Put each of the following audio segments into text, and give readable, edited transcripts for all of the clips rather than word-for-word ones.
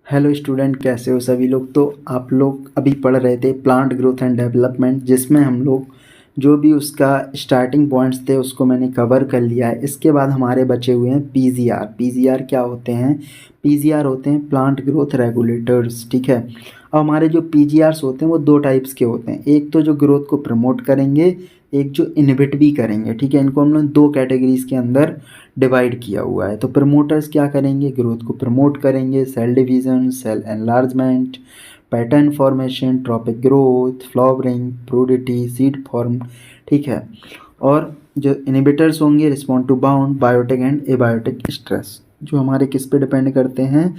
Hello student, कैसे हो सभी लोग। तो आप लोग अभी पढ़ रहे थे प्लांट ग्रोथ एंड डेवलपमेंट, जिसमें हम लोग जो भी उसका स्टार्टिंग पॉइंट्स थे उसको मैंने कवर कर लिया है। इसके बाद हमारे बचे हुए हैं पीजीआर। पीजीआर क्या होते हैं? पीजीआर होते हैं प्लांट ग्रोथ रेगुलेटर्स, ठीक है। अब हमारे जो पीजीआरस होते हैं वो दो टाइप्स के होते हैं, एक तो जो ग्रोथ को प्रमोट करेंगे, एक जो इनहिबिट भी करेंगे, ठीक है। इनको हम लोग दो कैटेगरीज के अंदर डिवाइड किया हुआ है। तो प्रमोटर्स क्या करेंगे? ग्रोथ को प्रमोट करेंगे, cell division, cell enlargement, pattern formation, tropic growth, flowering, fruiting, seed form, ठीक है। और जो इनहिबिटर्स होंगे, respond to wound, biotic and abiotic stress, जो हमारे किस पे डिपेंड करते हैं?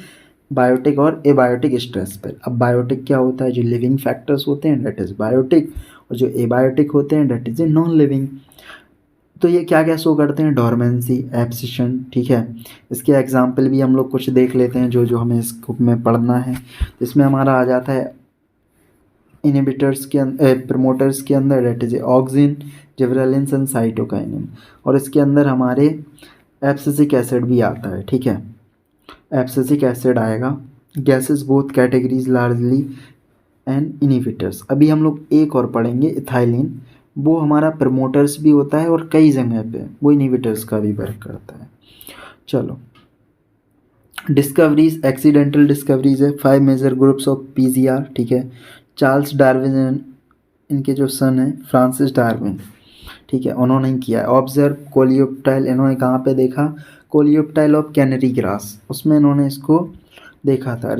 बायोटिक और एबायोटिक स्ट्रेस पर। अब बायोटिक क्या होता है? जो लिविंग फैक्टर्स होते हैं डेट इज़ बायोटिक, और जो एबायोटिक होते हैं date is a non living. तो ये क्या क्या शो करते हैं? डोरमेंसी, एब्सिशन, ठीक है। इसके एग्जाम्पल भी हम लोग कुछ देख लेते हैं जो जो हमें इस ग्रुप में पढ़ना है। इसमें हमारा आ जाता है इनहिबिटर्स के प्रमोटर्स के अंदर that is auxin, gibberellins and cytokinin, और इसके अंदर हमारे एब्सिसिक एसिड भी आता है, ठीक है। एब्सिसिक एसिड आएगा। Gases both categories largely and inhibitors. अभी हम लोग एक और पढ़ेंगे, इथाइलिन। वो हमारा प्रमोटर्स भी होता है और कई जगह पे वो इनहिबिटर्स का भी वर्क करता है। चलो, डिस्कवरीज, एक्सीडेंटल डिस्कवरीज है। 5 मेजर ग्रुप्स ऑफ पीजीआर, ठीक है। चार्ल्स डार्विन, इनके जो सन है फ्रांसिस डार्विन, ठीक है, उन्होंने किया है। ऑब्जर्व कोलियोप्टाइल, इन्होंने कहाँ पे देखा? कोलियोप्टाइल ऑफ कैनरी ग्रास, उसमें इन्होंने इसको देखा था।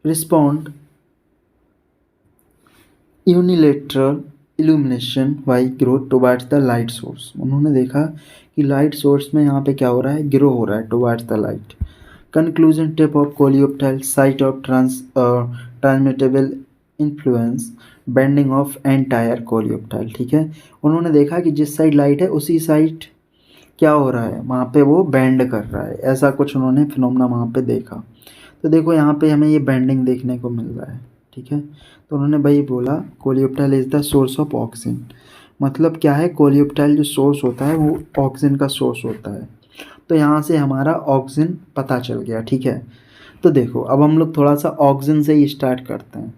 Respond unilateral illumination by growth towards the light source, उन्होंने देखा कि लाइट सोर्स में यहाँ पे क्या हो रहा है? ग्रो हो रहा है towards the light. Conclusion, tip of coleoptile, site of transmittable influence, bending of entire coleoptile, ठीक है। उन्होंने देखा कि जिस साइड लाइट है उसी साइड क्या हो रहा है? वहाँ पे वो बेंड कर रहा है, ऐसा कुछ उन्होंने फिनोमेना वहाँ पे देखा। तो देखो यहाँ पे हमें ये बेंडिंग देखने को मिल रहा है, ठीक है। तो उन्होंने भाई बोला coleoptile is the source of oxygen. मतलब क्या है? कोलियोप्टाइल जो सोर्स होता है वो ऑक्सीजन का सोर्स होता है। तो यहाँ से हमारा ऑक्सीजन पता चल गया, ठीक है। तो देखो अब हम लोग थोड़ा सा ऑक्सीजन से ही स्टार्ट करते हैं।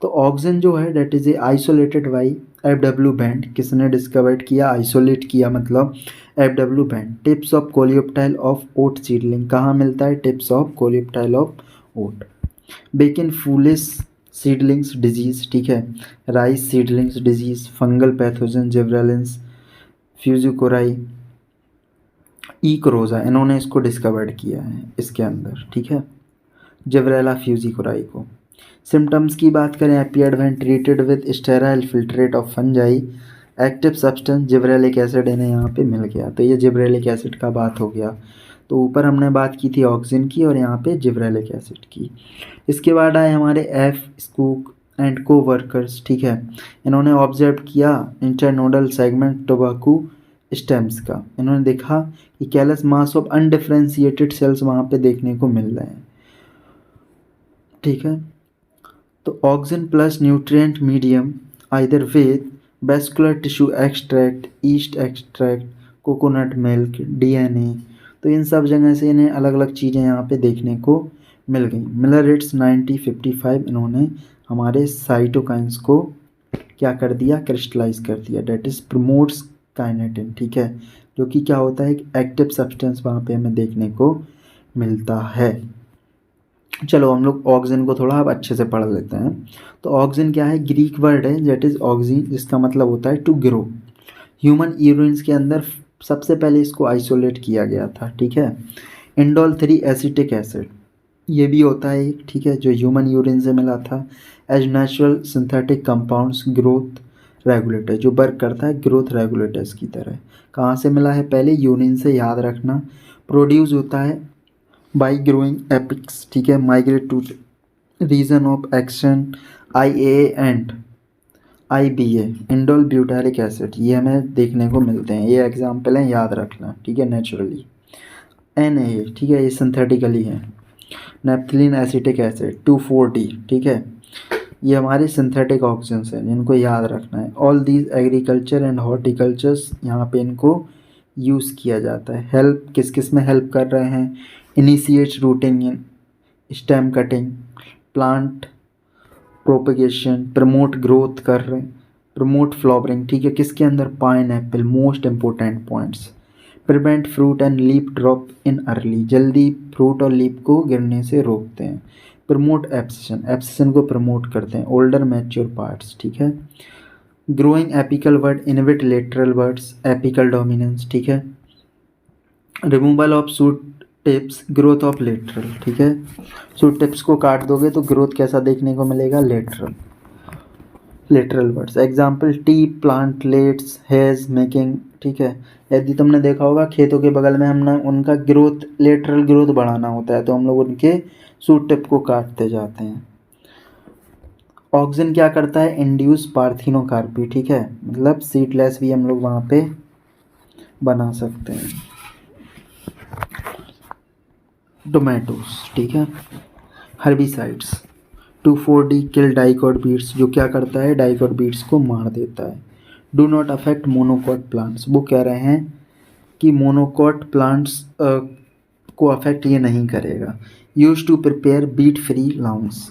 तो ऑक्सीजन जो है that is a isolated by F W. Went. किसने डिस्कवर्ड किया? आइसोलेट किया, मतलब F W. Went. Tips of coleoptile of oat seedling, कहाँ मिलता है? Tips of coleoptile of oat. Bakanae foolish seedlings disease, ठीक है। Rice seedlings disease, fungal pathogen, gibberellins, fujikuroi, E Kurosawa, इन्होंने इसको डिस्कवर्ड किया है इसके अंदर, ठीक है, जिब्रेला फ्यूजिकोराई को। सिम्टम्स की बात करें, appeared when treated with sterile filtrate of fungi, active substance gibberellic acid इन्हें यहाँ पे मिल गया। तो ये जिब्रेलिक एसिड का बात हो गया। तो ऊपर हमने बात की थी ऑक्सीजन की और यहाँ पे जिब्रेलिक एसिड की। इसके बाद आए हमारे एफ स्कूक एंड को वर्कर्स, ठीक है। इन्होंने ऑब्जर्व किया इंटरनोडल सेगमेंट टोबाकू स्टेम्स का। इन्होंने देखा कि callus mass of undifferentiated cells वहाँ पे देखने को मिल रहे हैं, ठीक है। तो oxygen plus nutrient medium either with vascular tissue extract, east extract, coconut milk, DNA, तो इन सब जगह से इन्हें अलग अलग चीज़ें यहाँ पे देखने को मिल गई। मिलरिट्स 1955, इन्होंने हमारे साइटोकाइंस को क्या कर दिया? क्रिस्टलाइज कर दिया, डेट इज प्रमोट्स काइनेटिन, ठीक है, जो कि क्या होता है? एक एक्टिव सब्सटेंस वहाँ पे हमें देखने को मिलता है। चलो हम लोग ऑक्सीजन को थोड़ा अब अच्छे से पढ़ लेते हैं। तो ऑक्सीजन क्या है? ग्रीक वर्ड है दैट इज ऑक्सी, जिसका मतलब होता है टू ग्रो। ह्यूमन यूरिन्स के अंदर सबसे पहले इसको आइसोलेट किया गया था, ठीक है। इंडोल 3 एसिटिक एसिड ये भी होता है एक, ठीक है, जो ह्यूमन यूरिन से मिला था। As natural synthetic compounds growth regulator, जो वर्क करता है ग्रोथ रेगुलेटर्स की तरह। कहाँ से मिला है? पहले यूरिन से, याद रखना। प्रोड्यूस होता है बाई ग्रोइंग एपिक्स, ठीक है, migrate to region of action IA and IBA, indole butyric acid, ये हमें देखने को मिलते हैं। ये एग्जाम्पल हैं, याद रखना, ठीक है। नेचुरली NA, ठीक है, ये सिंथेटिकली है। नेप्थलीन एसिटिक एसिड 2,4-D, ठीक है, ये हमारे सिंथेटिक ऑक्सीजन हैं जिनको याद रखना है। All these agriculture and horticultures, यहाँ पे इनको यूज़ किया जाता है। हेल्प किस किस में हेल्प कर रहे हैं? Initiate rooting in stem cutting, plant propagation, promote growth कर रहे हैं, प्रमोट फ्लावरिंग, ठीक है, किसके अंदर? Pineapple. Most important points, prevent fruit and leaf drop in early, जल्दी फ्रूट और लीफ को गिरने से रोकते हैं। प्रमोट एब्सेशन, एब्सेशन को प्रमोट करते हैं। ओल्डर मैच्योर पार्ट्स, ठीक है। Growing apical bud, inhibit lateral buds, apical dominance, ठीक है। Removal of shoot tips, growth of lateral, ठीक है। सूट टिप्स को काट दोगे तो ग्रोथ कैसा देखने को मिलेगा? Lateral. Lateral words example, T plantlets, hedge making, ठीक है। यदि तुमने देखा होगा खेतों के बगल में हमने उनका ग्रोथ, लेटरल ग्रोथ बढ़ाना होता है तो हम लोग उनके सूट टिप को काटते जाते हैं। ऑक्सिन क्या करता है? इंड्यूस पार्थिनोकार्पी, ठीक है, मतलब सीडलेस भी हम लोग वहाँ पे बना सकते हैं। टोमेटोस, ठीक है। हर्बिसाइड्स, 2,4-D किल डाइकोट बीट्स, जो क्या करता है? डाइकोट बीट्स को मार देता है। Do not affect monocot plants, वो कह रहे हैं कि मोनोकॉट प्लांट्स को अफेक्ट ये नहीं करेगा। Use to prepare weed free lawns,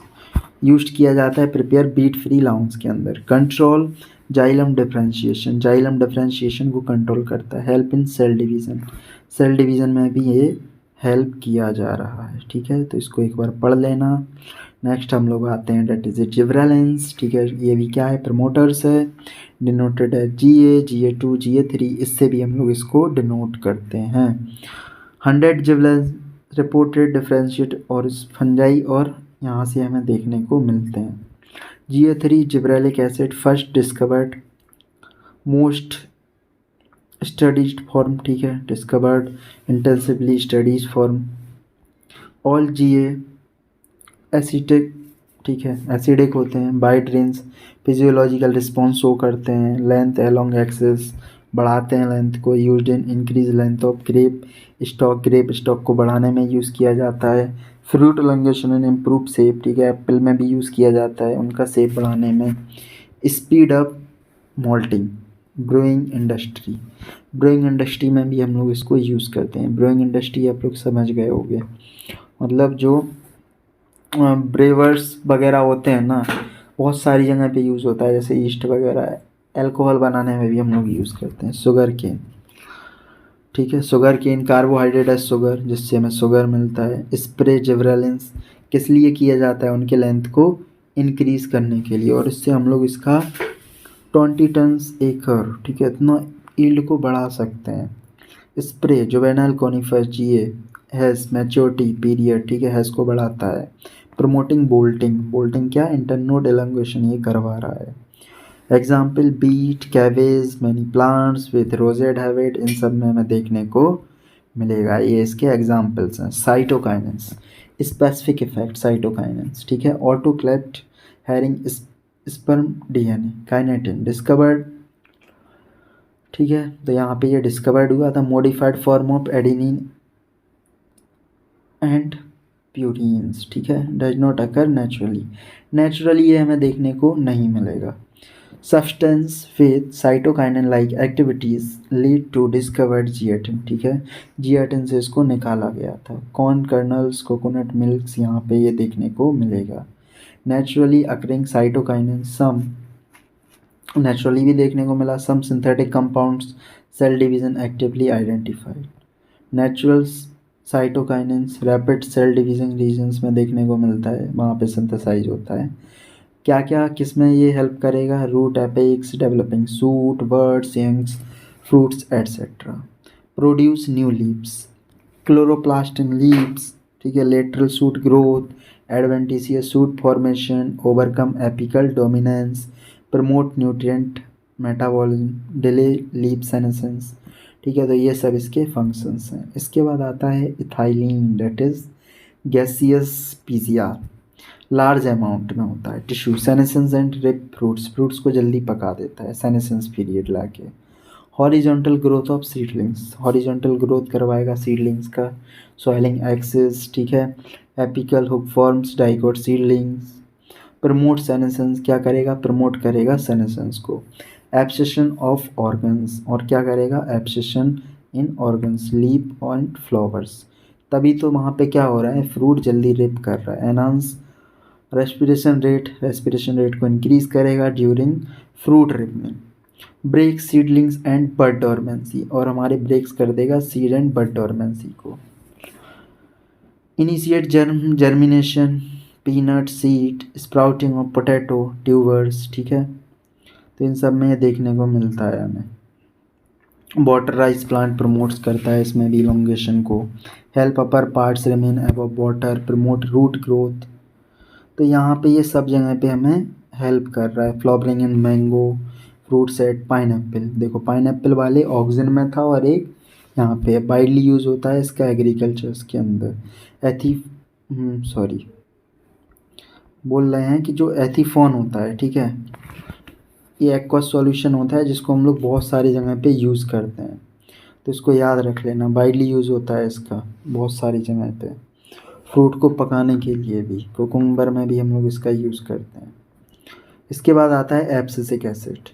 use किया जाता है प्रिपेयर बीट फ्री लाउंस के अंदर। Control xylem differentiation, xylem differentiation को कंट्रोल करता है। Help in cell division, cell division में भी ये हेल्प किया जा रहा है, ठीक है, तो इसको एक बार पढ़ लेना। नेक्स्ट हम लोग आते हैं डेट इज जिब्रेलिन्स, ठीक है, ये भी क्या है? प्रमोटर्स है, डिनोटेड है GA2 GA3, इससे भी हम लोग इसको डिनोट करते हैं। 100 जिब्रेलिन्स रिपोर्टेड डिफ्रेंशिएट और फंजाई, और यहाँ से हमें देखने को मिलते हैं। GA3 gibberellic acid first discovered, most studies form, ठीक है, discovered intensively studies form. All GA acidic, ठीक है, एसिडिक होते हैं। Wide range physiological response show करते हैं। लेंथ एलोंग एक्सेस, बढ़ाते हैं लेंथ को। Used in increase length of grape stalk, grape stalk को बढ़ाने में यूज़ किया जाता है। Fruit elongation and improve shape, ठीक है, एप्पल में भी यूज़ किया जाता है उनका शेप बढ़ाने में। Speed up malting, brewing industry, brewing industry में भी हम लोग इसको यूज़ करते हैं। ब्रूइंग इंडस्ट्री आप लोग समझ गए होंगे, मतलब जो ब्रेवर्स वगैरह होते हैं ना, बहुत सारी जगह पे यूज़ होता है, जैसे ईस्ट वगैरह, अल्कोहल बनाने में भी हम लोग यूज़ करते हैं। शुगर केन, ठीक है, शुगर केन कार्बोहाइड्रेट है शुगर, जिससे हमें शुगर मिलता है। स्प्रे जिब्रेलिन्स किस लिए किया जाता है? उनके लेंथ को इंक्रीज़ करने के लिए, और इससे हम लोग इसका 20 टन्स एकड़, ठीक है, इतना ईल्ड को बढ़ा सकते हैं। स्प्रे जुवेनाइल कॉनिफर GA हैज़ मैच्योरिटी पीरियड, ठीक है, हैज़ को बढ़ाता है। प्रमोटिंग बोल्टिंग, बोल्टिंग क्या? इंटरनोड एलोंगेशन ये करवा रहा है। Example, beet, cabbage, many plants with rosette habit, इन सब में हमें देखने को मिलेगा। ये इसके एग्जाम्पल्स हैं। साइटोकाइनेंस, स्पेसिफिक इफेक्ट साइटोकाइनेंस, ठीक है। Autoclaved herring sperm DNA, kinetin discovered, ठीक है, तो यहाँ पे ये डिस्कवर्ड हुआ था। Modified form of adenine and purines, ठीक है, does not occur naturally, naturally ये हमें देखने को नहीं मिलेगा। Substance with cytokinin like activities lead to discovered zeatin, ठीक है, जियाटिन से इसको निकाला गया था। कॉर्न कर्नल्स, कोकोनट मिल्क्स, यहाँ पे ये देखने को मिलेगा। Naturally occurring cytokinin, some naturally भी देखने को मिला। Some synthetic compounds cell division actively identified. Natural cytokinins rapid cell division regions में देखने को मिलता है, वहाँ पे सिंथेसाइज होता है। क्या क्या किस में ये हेल्प करेगा? Root apex, developing shoot, buds, youngs, fruits etcetera. Produce new leaves, chloroplast in leaves, ठीक है, lateral shoot growth, adventitious shoot formation, overcome apical dominance, promote nutrient metabolism, delay leaf senescence, ठीक है, तो ये सब इसके फंक्शंस हैं। इसके बाद आता है ethylene, that is gaseous PCR, large amount में होता है। Tissue, senescence and ripe fruits, fruits को जल्दी पका देता है सेनेसेंस पीरियड लाके। Horizontal growth of seedlings, horizontal growth करवाएगा सीडलिंग्स का। सॉइलिंग एक्सिस, ठीक है, apical hook forms dicot seedlings. Promote senescence, क्या करेगा? प्रमोट करेगा सेनेसेंस को। एब्सेशन ऑफ ऑर्गन्स, और क्या करेगा? Abscission in organs leap and flowers, तभी तो वहाँ पे क्या हो रहा है, फ्रूट जल्दी रिप कर रहा है। एनहांस रेस्पिरेशन रेट को इंक्रीज करेगा during fruit ripening. Break seedlings and bud dormancy, और हमारे ब्रेक्स कर देगा सीड एंड बड डोरमेंसी को। Initiate germination peanut seed sprouting of potato tubers, ठीक है, तो इन सब में ये देखने को मिलता है हमें। वाटर राइस प्लांट प्रमोट्स करता है इसमें भी इलोंगेशन को। Help upper parts remain above water, promote root growth, तो यहाँ पे ये सब जगह पे हमें हेल्प कर रहा है। Flowering in mango fruit set pineapple, देखो पाइनएप्पल वाले ऑक्सीजन में था और एक यहाँ पे वाइडली यूज़ होता है इसका एग्रीकल्चर्स के अंदर। सॉरी बोल रहे हैं कि जो एथीफॉन होता है, ठीक है, ये एक्वस सॉल्यूशन होता है जिसको हम लोग बहुत सारी जगह पे यूज़ करते हैं, तो इसको याद रख लेना, वाइडली यूज़ होता है इसका बहुत सारी जगह पे। फ्रूट को पकाने के लिए भी, कुकुम्बर में भी हम लोग इसका यूज़ करते हैं। इसके बाद आता है एब्सिसिक एसिड।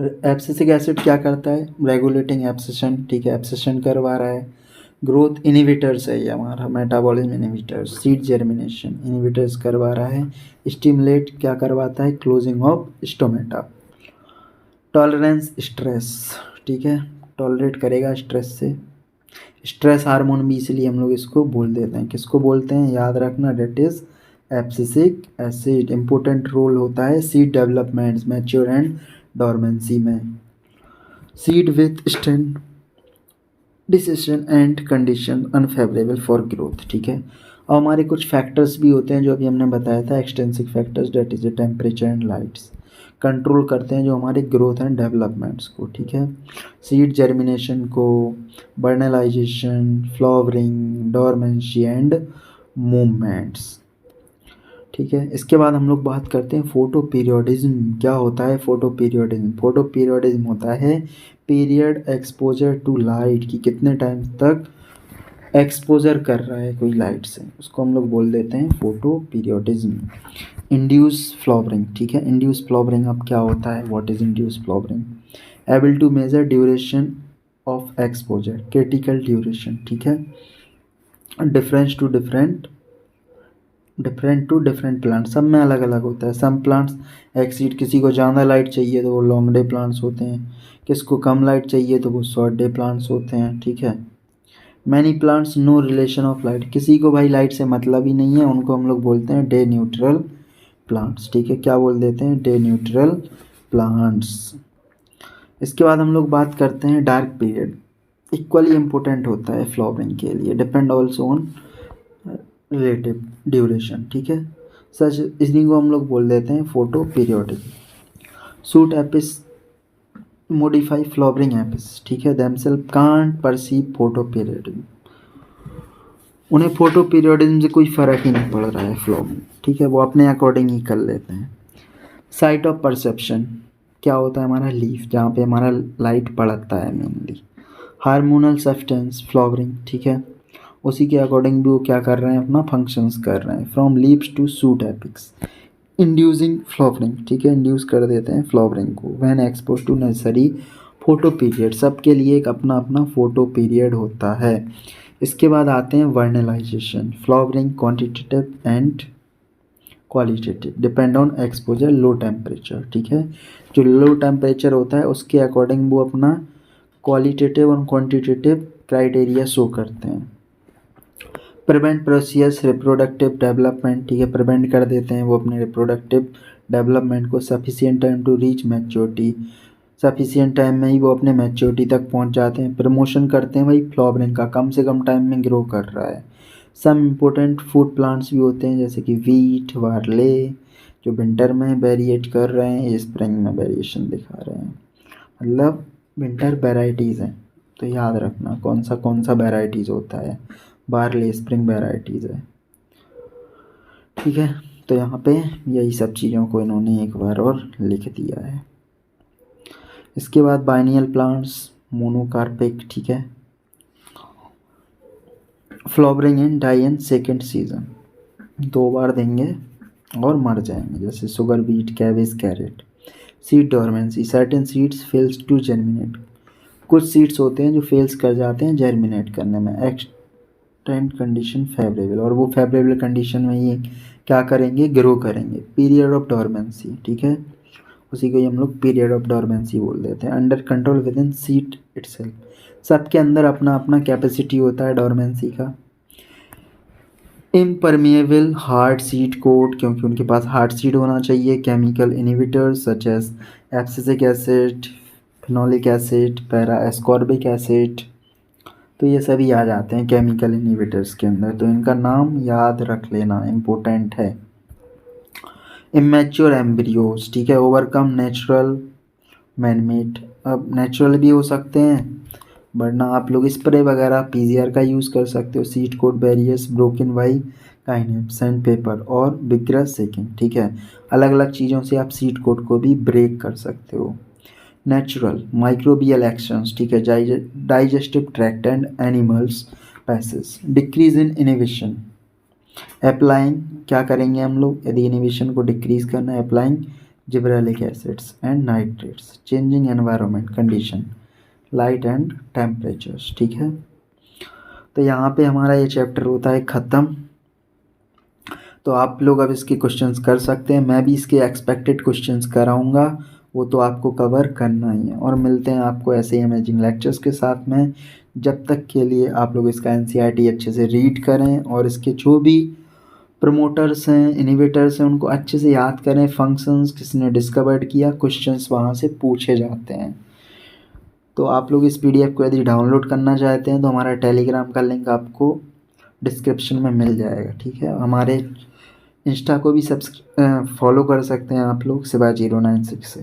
एब्सिसिक एसिड क्या करता है, रेगुलेटिंग एब्सिशन, ठीक है, एब्सिशन करवा रहा है। ग्रोथ इनिबिटर्स है ये हमारा, metabolism inhibitors. Seed germination inhibitors करवा रहा है। स्टिमुलेट क्या करवाता है, closing of stomata. Tolerance stress, ठीक है, टॉलरेट करेगा स्ट्रेस से। स्ट्रेस हार्मोन भी इसलिए हम लोग इसको बोल देते हैं, किसको बोलते हैं, याद रखना, that is abscisic acid. Important role होता है seed developments, mature and dormancy में। Seed withstand desiccation and condition unfavourable for growth, ठीक है। और हमारे कुछ फैक्टर्स भी होते हैं जो अभी हमने बताया था, extensive factors, that is the temperature and lights, control करते हैं जो हमारे ग्रोथ एंड डेवलपमेंट्स को, ठीक है। सीड जर्मिनेशन को, बर्नलाइजेशन, फ्लावरिंग, डोरमेंसी एंड मूवमेंट्स, ठीक है। इसके बाद हम लोग बात करते हैं फोटो पीरियोडिज्म। क्या होता है फोटो पीरियोडिज्म, फोटो पीरियोडिज्म होता है पीरियड एक्सपोजर टू लाइट, कि कितने टाइम तक एक्सपोजर कर रहा है कोई लाइट से, उसको हम लोग बोल देते हैं फोटो पीरियोडिज्म। इंड्यूस फ्लावरिंग, ठीक है, इंड्यूस फ्लावरिंग अब क्या होता है, what is induce flowering, able to measure duration of exposure, critical duration, ठीक है, डिफरेंस टू डिफरेंट प्लांट, सब में अलग अलग होता है। सम प्लांट्स एक्सीड, किसी को ज़्यादा लाइट चाहिए तो वो लॉन्ग डे प्लांट्स होते हैं, किसको कम लाइट चाहिए तो वो शॉर्ट डे प्लांट्स होते हैं, ठीक है। Many plants no relation of light, किसी को भाई लाइट से मतलब ही नहीं है, उनको हम लोग बोलते हैं डे न्यूट्रल प्लांट्स, ठीक है, क्या बोल देते हैं, डे न्यूट्रल प्लांट्स। इसके बाद हम लोग बात करते हैं डार्क पीरियड, इक्वली इम्पोर्टेंट होता है फ्लावरिंग के लिए, depend also on relative duration, ठीक है, सच इसी को हम लोग बोल देते हैं photo periodic. Suit Apis modify flowering apis, ठीक है, themselves can't perceive photo periodism, उन्हें फोटो पीरियडिज्म से कोई फ़र्क ही नहीं पड़ रहा है फ्लो में, ठीक है, वो अपने अकॉर्डिंग ही कर लेते हैं। साइट ऑफ परसेप्शन क्या होता है, हमारा लीफ, जहाँ पे हमारा लाइट पड़ता है मेनली। हार्मोनल सब्सटेंस फ्लावरिंग, ठीक है, उसी के अकॉर्डिंग भी वो क्या कर रहे हैं, अपना फंक्शंस कर रहे हैं। From leaves to shoot apex, inducing flowering, ठीक है, इंड्यूस कर देते हैं फ्लावरिंग को। When expose to necessary photoperiod, सबके लिए एक अपना अपना फोटो पीरियड होता है। इसके बाद आते हैं vernalization, flowering quantitative and qualitative, depend on exposure, low temperature, ठीक है, जो लो टेम्परेचर होता है उसके अकॉर्डिंग वो अपना क्वालिटेटिव और क्वांटिटेटिव क्राइटेरिया शो करते हैं। प्रिवेंट प्रोसियस रिप्रोडक्टिव डेवलपमेंट, ठीक है, प्रिवेंट कर देते हैं वो अपने रिप्रोडक्टिव डेवलपमेंट को। Sufficient time to reach maturity, sufficient time में ही वो अपने मैच्योरिटी तक पहुंच जाते हैं। प्रमोशन करते हैं भाई फ्लावरिंग का, कम से कम टाइम में ग्रो कर रहा है। सम इम्पोर्टेंट फूड प्लांट्स भी होते हैं जैसे कि वीट, बार्ले, जो विंटर में वेरिएट कर रहे हैं, ये स्प्रिंग में वेरिएशन दिखा रहे हैं, मतलब विंटर वेराइटीज़ हैं, तो याद रखना कौन सा वेराइटीज़ होता है, बार्ले स्प्रिंग वेराइटीज़ है, ठीक है। तो यहाँ पे यही सब चीज़ों को इन्होंने एक बार और लिख दिया है। इसके बाद बाइनियल प्लांट्स, मोनोकार्पिक, ठीक है, flowering in die and second season, 2 बार देंगे और मर जाएंगे, जैसे sugar beet, cabbage, carrot. Seed dormancy, certain seeds fails to germinate, कुछ सीड्स होते हैं जो फेल्स कर जाते हैं जर्मिनेट करने में, एक्सटेंट कंडीशन फेवरेबल, और वो फेवरेबल कंडीशन में ये क्या करेंगे, ग्रो करेंगे। पीरियड ऑफ डोरमेंसी, ठीक है, उसी को ही हम लोग पीरियड ऑफ डोरमेंसी बोल देते हैं। Under control with in seed itself, सबके अंदर अपना अपना कैपेसिटी होता है डोरमेंसी का। इम्परमिएबल हार्ड सीड कोट, क्योंकि उनके पास हार्ड सीड होना चाहिए। Chemical inhibitors such as abscisic acid, phenolic acid, para ascorbic acid, तो ये सभी आ जाते हैं केमिकल इनहिबिटर्स के अंदर, तो इनका नाम याद रख लेना, इम्पोर्टेंट है। इमेच्योर एम्ब्रियोज, ठीक है, ओवरकम नेचुरल मैनमेड, अब नेचुरल भी हो सकते हैं, वरना आप लोग स्प्रे वगैरह पीजीआर का यूज़ कर सकते हो। Seed coat barriers broken by knife, sandpaper और विग्रस सेकिंग, ठीक है, अलग अलग चीज़ों से आप सीड कोट को भी ब्रेक कर सकते हो। नेचुरल माइक्रोबियल एक्शंस, ठीक है, digestive tract and animals passage, decrease in inhibition, applying, क्या करेंगे हम लोग यदि इनहिबिशन को डिक्रीज करना है, applying gibberellic acids and nitrates, changing environment condition, light and temperatures, ठीक है। तो यहाँ पे हमारा ये चैप्टर होता है ख़त्म। तो आप लोग अब इसके क्वेश्चंस कर सकते हैं, मैं भी इसके एक्सपेक्टेड क्वेश्चंस कराऊंगा, वो तो आपको कवर करना ही है। और मिलते हैं आपको ऐसे ही अमेजिंग लेक्चर्स के साथ में। जब तक के लिए आप लोग इसका एनसीईआरटी अच्छे से रीड करें और इसके जो भी प्रमोटर्स हैं, इनिवेटर्स हैं, उनको अच्छे से याद करें। फंक्शंस किसने डिस्कवर्ड किया, क्वेश्चंस वहाँ से पूछे जाते हैं। तो आप लोग इस पीडीएफ को यदि डाउनलोड करना चाहते हैं तो हमारा टेलीग्राम का लिंक आपको डिस्क्रिप्शन में मिल जाएगा, ठीक है। हमारे इंस्टा को भी फॉलो कर सकते हैं आप लोग, शिवा 096 से।